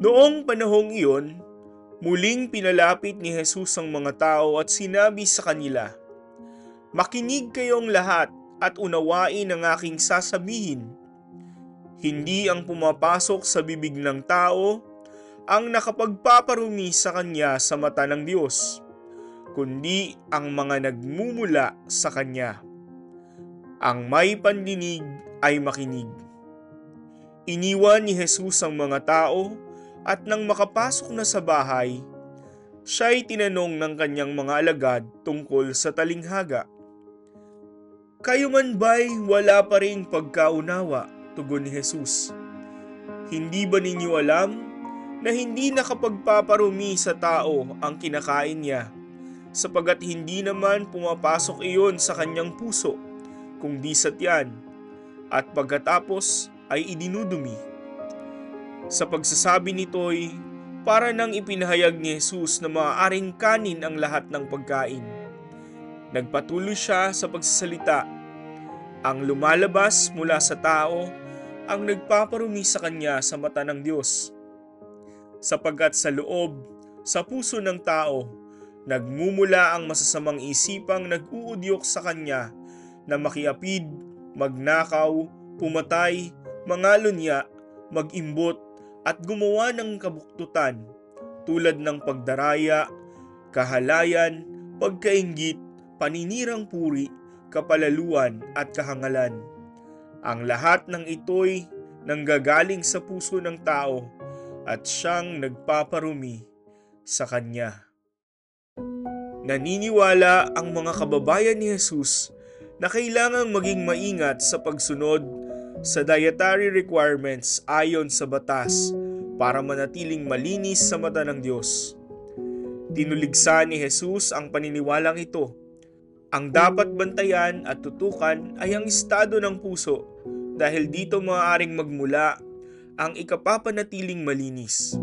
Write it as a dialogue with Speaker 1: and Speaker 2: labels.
Speaker 1: Noong panahong iyon, muling pinalapit ni Jesus ang mga tao at sinabi sa kanila, "Makinig kayong lahat at unawain ang aking sasabihin. Hindi ang pumapasok sa bibig ng tao ang nakapagpaparumi sa kanya sa mata ng Diyos, kundi ang mga nagmumula sa kanya. Ang may pandinig ay makinig." Iniwan ni Jesus ang mga tao at nang makapasok na sa bahay, siya'y tinanong ng kanyang mga alagad tungkol sa talinghaga. "Kayo man ba'y wala pa ring pagkaunawa?" tugon ni Jesus. "Hindi ba ninyo alam na hindi nakapagpaparumi sa tao ang kinakain niya, sapagat hindi naman pumapasok iyon sa kanyang puso, kundi sa tiyan, at pagkatapos ay idinudumi?" Sa pagsasabi nito'y para nang ipinahayag ni Jesus na maaaring kanin ang lahat ng pagkain. Nagpatuloy siya sa pagsasalita, "Ang lumalabas mula sa tao ang nagpaparumi sa kanya sa mata ng Diyos. Sapagkat sa loob, sa puso ng tao, nagmumula ang masasamang isipang nag-uudyok sa kanya na makiapid, magnakaw, pumatay, mangalunya, mag-imbot, at gumawa ng kabuktutan tulad ng pagdaraya, kahalayan, pagkainggit, paninirang puri, kapalaluan at kahangalan. Ang lahat ng ito'y nanggagaling sa puso ng tao at siyang nagpaparumi sa kanya." Naniniwala ang mga kababayan ni Jesus na kailangang maging maingat sa pagsunod sa dietary requirements ayon sa batas para manatiling malinis sa mata ng Diyos. Tinuligsa ni Jesus ang paniniwalang ito. Ang dapat bantayan at tutukan ay ang estado ng puso dahil dito maaaring magmula ang ikapapanatiling malinis.